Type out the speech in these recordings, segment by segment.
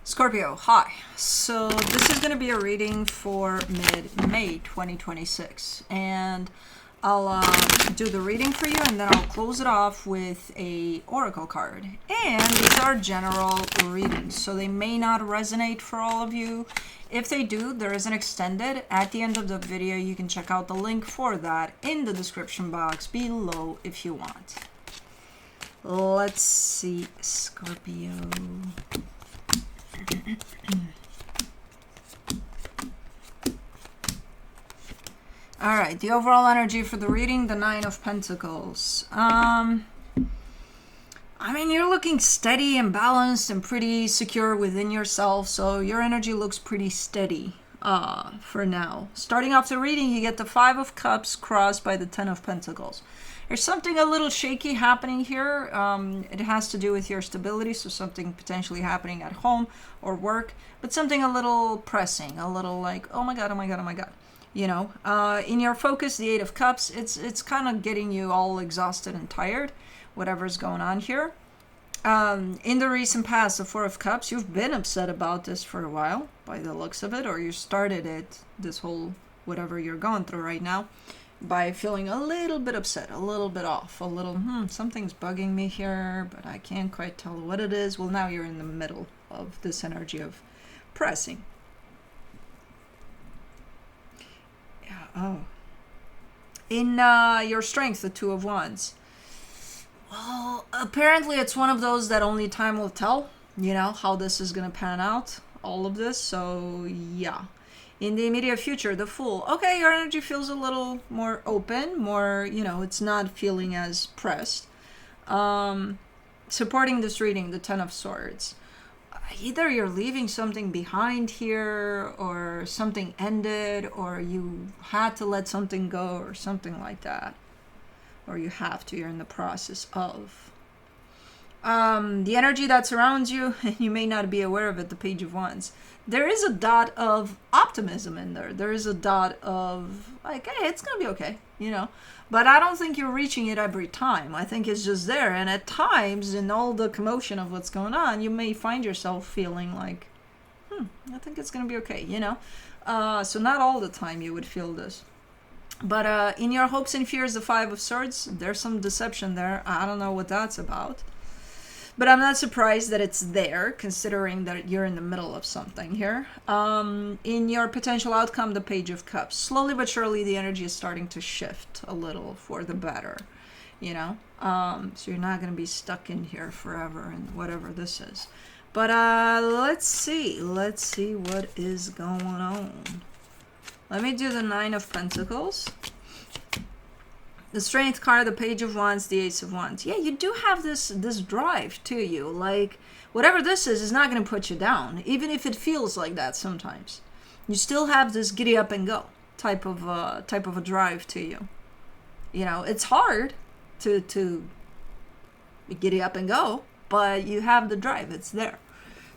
Scorpio, hi. So this is going to be a reading for mid-May 2026. And I'll do the reading for you, and then I'll close it off with a oracle card. And these are general readings, so they may not resonate for all of you. If they do, there is an extended. At the end of the video, you can check out the link for that in the description box below if you want. Let's see, Scorpio. All right, the overall energy for the reading, the Nine of Pentacles. I mean, you're looking steady and balanced and pretty secure within yourself, so your energy looks pretty steady for now. Starting off the reading, you get the Five of Cups crossed by the Ten of Pentacles. There's something a little shaky happening here. It has to do with your stability, so something potentially happening at home or work, but something a little pressing, a little like, oh my God, oh my God, oh my God. You know, in your focus, the Eight of Cups, it's kind of getting you all exhausted and tired, whatever's going on here. In the recent past, the Four of Cups, you've been upset about this for a while, by the looks of it, or you started it, this whole whatever you're going through right now, by feeling a little bit upset, a little bit off, a little, something's bugging me here, but I can't quite tell what it is. Well, now you're in the middle of this energy of pressing. Yeah, oh. In your strength, the Two of Wands. Well, apparently it's one of those that only time will tell, you know, how this is going to pan out, all of this. So, yeah. In the immediate future, the Fool. Okay, your energy feels a little more open, more, you know, it's not feeling as pressed. Supporting this reading, the Ten of Swords. Either you're leaving something behind here, or something ended, or you had to let something go, or something like that. Or you have to, you're in the process of. The energy that surrounds you, and you may not be aware of it, the Page of Wands. There is a dot of optimism in there. There is a dot of, like, hey, it's going to be okay, you know. But I don't think you're reaching it every time. I think it's just there. And at times, in all the commotion of what's going on, you may find yourself feeling like, I think it's going to be okay, you know. So not all the time you would feel this. But in your hopes and fears, the Five of Swords, there's some deception there. I don't know what that's about. But I'm not surprised that it's there, considering that you're in the middle of something here. In your potential outcome, the Page of Cups. Slowly but surely, the energy is starting to shift a little for the better, you know? So you're not going to be stuck in here forever and whatever this is. But let's see. Let's see what is going on. Let me do the Nine of Pentacles. The Strength card, the Page of Wands, the Ace of Wands. Yeah, you do have this drive to you. Like, whatever this is not going to put you down, even if it feels like that sometimes. You still have this giddy up and go type of a drive to you. You know, it's hard to giddy up and go, but you have the drive. It's there.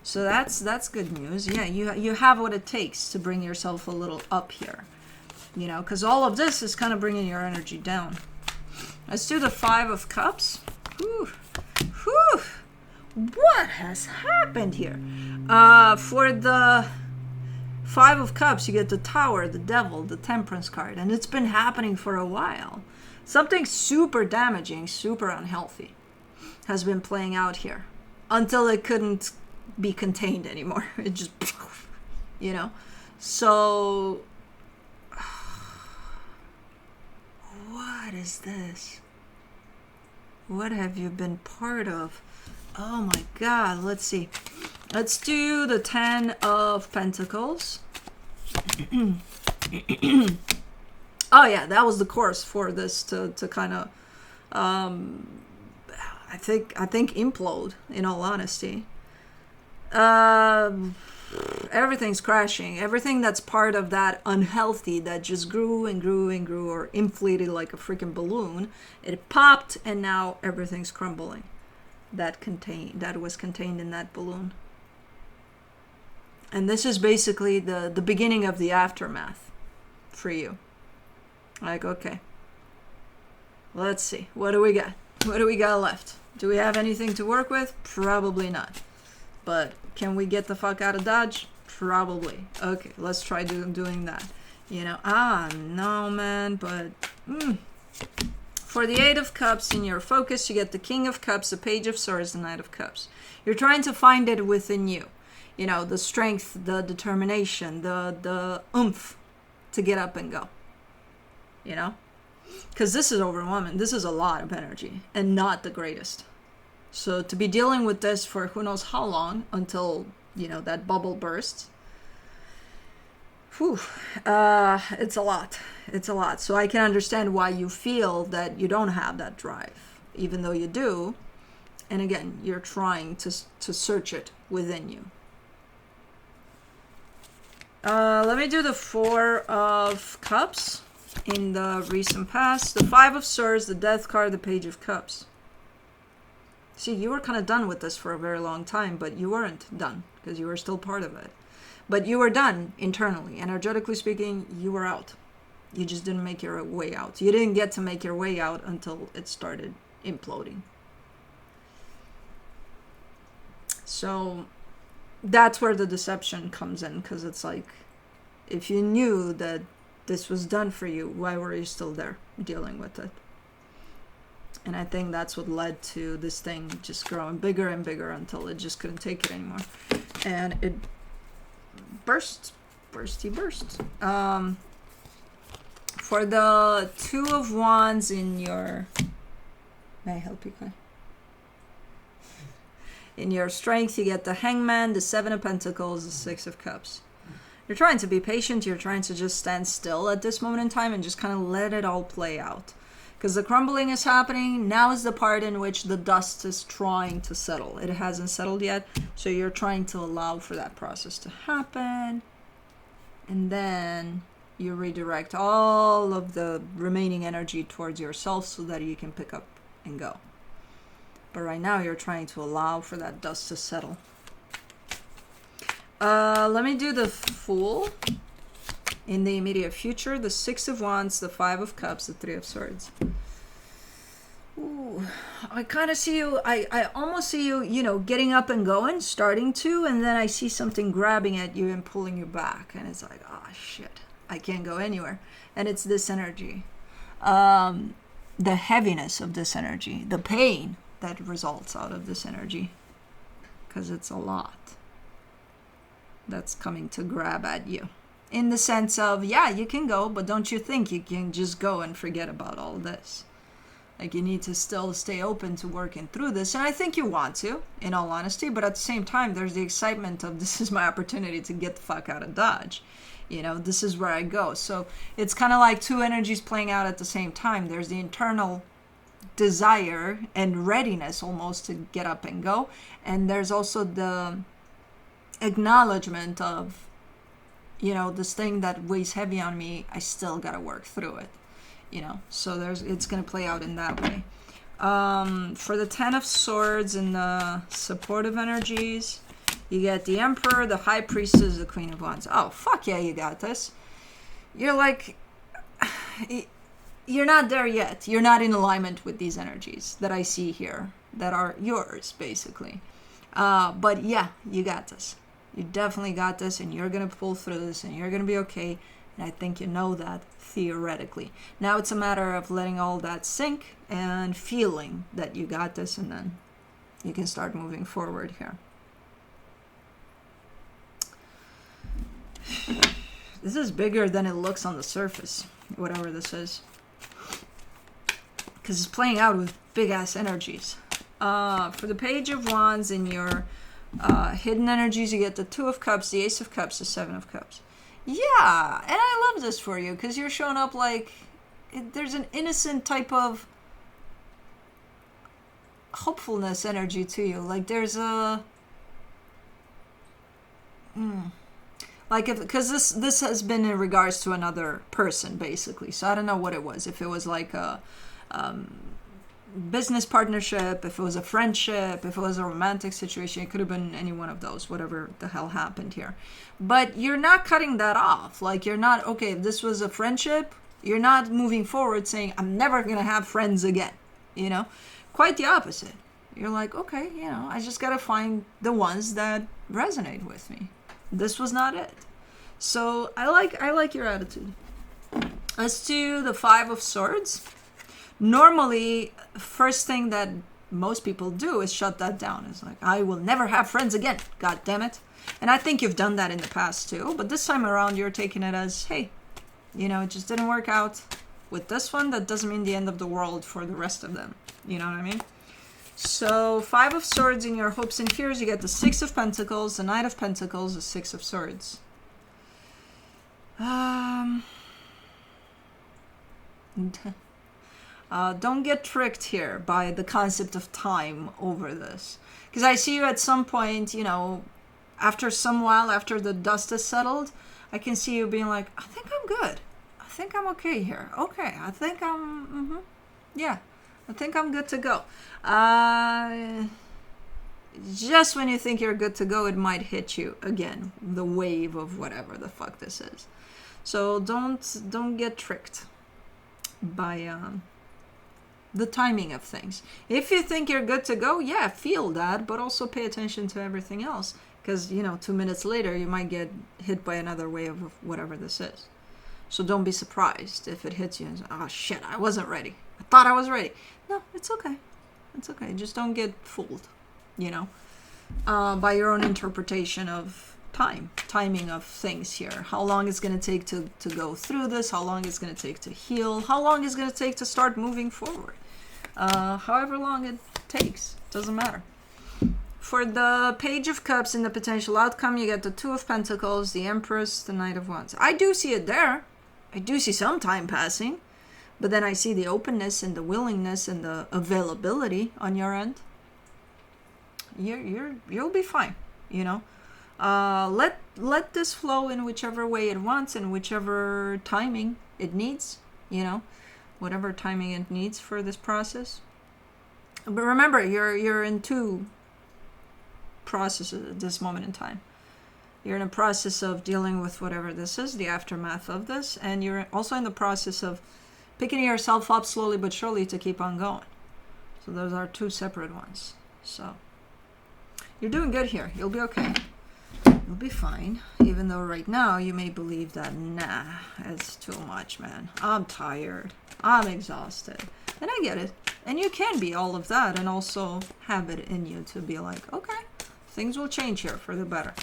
So that's good news. Yeah, you have what it takes to bring yourself a little up here. You know, because all of this is kind of bringing your energy down. Let's do the Five of Cups. Whew. Whew. What has happened here? For the Five of Cups, you get the Tower, the Devil, the Temperance card. And it's been happening for a while. Something super damaging, super unhealthy has been playing out here. Until it couldn't be contained anymore. It just, you know. So, what is this? What have you been part of? Oh my God, let's see. Let's do the Ten of Pentacles. Oh yeah, that was the course for this to kind of, I think implode, in all honesty. Everything's crashing. Everything that's part of that unhealthy that just grew and grew and grew, or inflated like a freaking balloon, it popped, and now everything's crumbling. That was contained in that balloon. And this is basically the beginning of the aftermath for you. Like, okay, let's see. What do we got? What do we got left? Do we have anything to work with? Probably not. But can we get the fuck out of Dodge? Probably. Okay, let's try doing that. You know, no, man, but... For the Eight of Cups in your focus, you get the King of Cups, the Page of Swords, the Knight of Cups. You're trying to find it within you. You know, the strength, the determination, the oomph to get up and go. You know? Because this is overwhelming. This is a lot of energy and not the greatest. So to be dealing with this for who knows how long until, you know, that bubble bursts. Whew. It's a lot. It's a lot. So I can understand why you feel that you don't have that drive, even though you do. And again, you're trying to search it within you. Let me do the Four of Cups in the recent past. The Five of Swords, the Death card, the Page of Cups. See, you were kind of done with this for a very long time, but you weren't done because you were still part of it. But you were done internally. Energetically speaking, you were out. You just didn't make your way out. You didn't get to make your way out until it started imploding. So that's where the deception comes in, because it's like, if you knew that this was done for you, why were you still there dealing with it? And I think that's what led to this thing just growing bigger and bigger until it just couldn't take it anymore. And it burst. For the Two of Wands in your... May I help you, Kai? In your strength, you get the Hangman, the Seven of Pentacles, the Six of Cups. You're trying to be patient. You're trying to just stand still at this moment in time and just kind of let it all play out. Because the crumbling is happening. Now is the part in which the dust is trying to settle. It hasn't settled yet. So you're trying to allow for that process to happen. And then you redirect all of the remaining energy towards yourself so that you can pick up and go. But right now you're trying to allow for that dust to settle. Let me do the Fool. In the immediate future, the Six of Wands, the Five of Cups, the Three of Swords. Ooh, I kind of see you, I almost see you, you know, getting up and going, starting to, and then I see something grabbing at you and pulling you back. And it's like, oh, shit, I can't go anywhere. And it's this energy. The heaviness of this energy, the pain that results out of this energy. Because it's a lot that's coming to grab at you. In the sense of, yeah, you can go, but don't you think you can just go and forget about all this? Like, you need to still stay open to working through this. And I think you want to, in all honesty, but at the same time, there's the excitement of, this is my opportunity to get the fuck out of Dodge. You know, this is where I go. So it's kind of like two energies playing out at the same time. There's the internal desire and readiness almost to get up and go. And there's also the acknowledgement of, you know, this thing that weighs heavy on me, I still got to work through it, you know. So it's going to play out in that way. For the Ten of Swords and the supportive energies, you get the Emperor, the High Priestess, the Queen of Wands. Oh, fuck yeah, you got this. You're like, you're not there yet. You're not in alignment with these energies that I see here that are yours, basically. But yeah, you got this. You definitely got this, and you're going to pull through this, and you're going to be okay. And I think you know that theoretically. Now it's a matter of letting all that sink and feeling that you got this, and then you can start moving forward here. This is bigger than it looks on the surface, whatever this is. Because it's playing out with big-ass energies. For the Page of Wands in your... hidden energies, you get the Two of Cups, the Ace of Cups, the Seven of Cups. Yeah, and I love this for you because you're showing up like there's an innocent type of hopefulness energy to you. Like there's a like if because this has been in regards to another person basically. So I don't know what it was. If it was like a business partnership, if it was a friendship, if it was a romantic situation, it could have been any one of those, whatever the hell happened here. But you're not cutting that off. Like you're not, okay, if this was a friendship, you're not moving forward saying, I'm never going to have friends again. You know, quite the opposite. You're like, okay, I just gotta find the ones that resonate with me. This was not it. So I like your attitude. Let's do the Five of Swords. Normally, first thing that most people do is shut that down. It's like, I will never have friends again. God damn it. And I think you've done that in the past too. But this time around, you're taking it as, hey, it just didn't work out with this one. That doesn't mean the end of the world for the rest of them. You know what I mean? So, Five of Swords in your hopes and fears, you get the Six of Pentacles, the Knight of Pentacles, the Six of Swords. Don't get tricked here by the concept of time over this. Because I see you at some point, after some while, after the dust has settled, I can see you being like, I think I'm good. I think I'm okay here. Okay, I think yeah, I think I'm good to go. Just when you think you're good to go, it might hit you again, the wave of whatever the fuck this is. So don't get tricked by the timing of things. If you think you're good to go, yeah, feel that, but also pay attention to everything else. Because, 2 minutes later, you might get hit by another wave of whatever this is. So don't be surprised if it hits you and say, oh shit, I wasn't ready. I thought I was ready. No, it's okay. It's okay. Just don't get fooled, by your own interpretation of timing of things here. How long it's going to take to go through this, how long it's going to take to heal, how long it's going to take to start moving forward. However long it takes, doesn't matter. For the Page of Cups in the potential outcome, you get the Two of Pentacles, the Empress, the Knight of Wands. I do see it there. I do see some time passing, but then I see the openness and the willingness and the availability on your end. You'll be fine, Let this flow in whichever way it wants and whichever timing it needs, whatever timing it needs for this process. But remember, you're in two processes at this moment in time. You're in a process of dealing with whatever this is, the aftermath of this, and you're also in the process of picking yourself up slowly but surely to keep on going. So those are two separate ones. So you're doing good here. You'll be okay. You'll be fine, even though right now you may believe that, nah, it's too much, man. I'm tired. I'm exhausted. And I get it. And you can be all of that and also have it in you to be like, okay, things will change here for the better.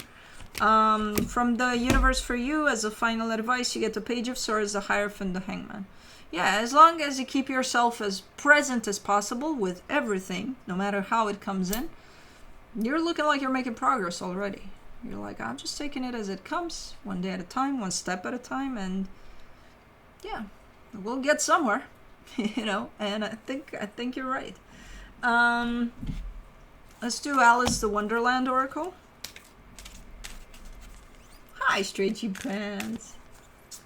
From the universe for you, as a final advice, you get the Page of Swords, the Hierophant, the Hangman. Yeah, as long as you keep yourself as present as possible with everything, no matter how it comes in, you're looking like you're making progress already. You're like, I'm just taking it as it comes, one day at a time, one step at a time, and yeah, we'll get somewhere, and I think you're right. Let's do Alice the Wonderland Oracle. Hi, Stretchy Pants.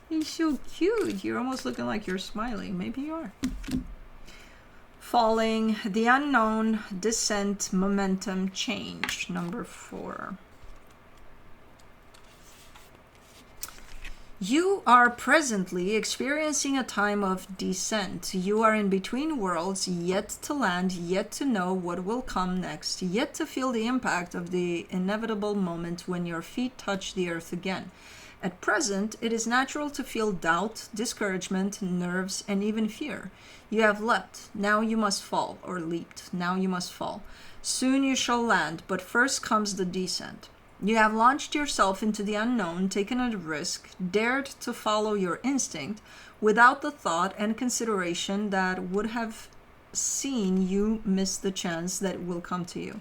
He's so cute. You're almost looking like you're smiling. Maybe you are. Falling, the unknown, descent, momentum, change. Number 4. You are presently experiencing a time of descent. You are in between worlds, yet to land, yet to know what will come next, yet to feel the impact of the inevitable moment when your feet touch the earth again. At present, it is natural to feel doubt, discouragement, nerves, and even fear. You have leapt, now you must fall, or leaped, now you must fall. Soon you shall land, but first comes the descent. You have launched yourself into the unknown, taken a risk, dared to follow your instinct without the thought and consideration that would have seen you miss the chance that will come to you.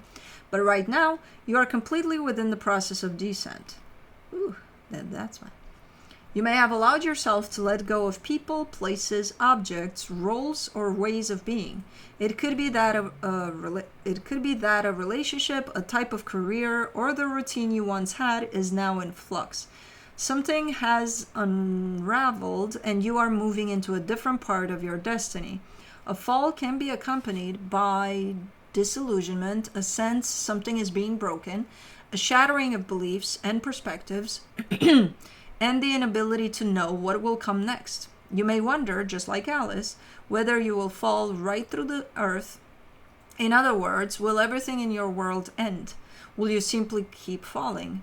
But right now, you are completely within the process of descent. Ooh, that's fine. You may have allowed yourself to let go of people, places, objects, roles, or ways of being. It could be that a relationship, a type of career, or the routine you once had is now in flux. Something has unraveled and you are moving into a different part of your destiny. A fall can be accompanied by disillusionment, a sense something is being broken, a shattering of beliefs and perspectives, and the inability to know what will come next. You may wonder, just like Alice, whether you will fall right through the earth In other words, will everything in your world end? Will you simply keep falling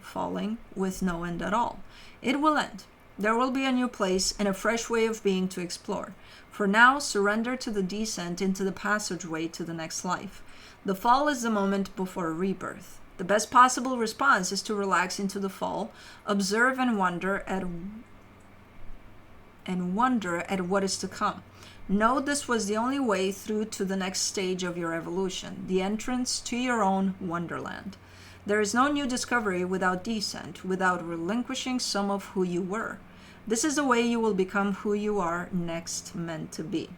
with no end at all? It will end. There will be a new place and a fresh way of being to explore. For now, surrender to the descent into the passageway to the next life. The fall is the moment before rebirth. The best possible response is to relax into the fall, observe and wonder at what is to come. Know this was the only way through to the next stage of your evolution, the entrance to your own wonderland. There is no new discovery without descent, without relinquishing some of who you were. This is the way you will become who you are next meant to be.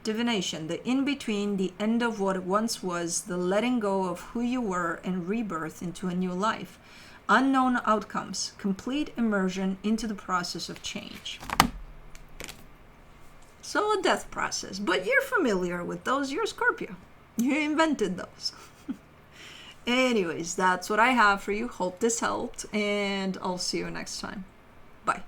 Divination, the in-between, the end of what once was, the letting go of who you were and rebirth into a new life. Unknown outcomes, complete immersion into the process of change. So a death process, but you're familiar with those, you're Scorpio. You invented those. Anyways, that's what I have for you. Hope this helped, and I'll see you next time. Bye.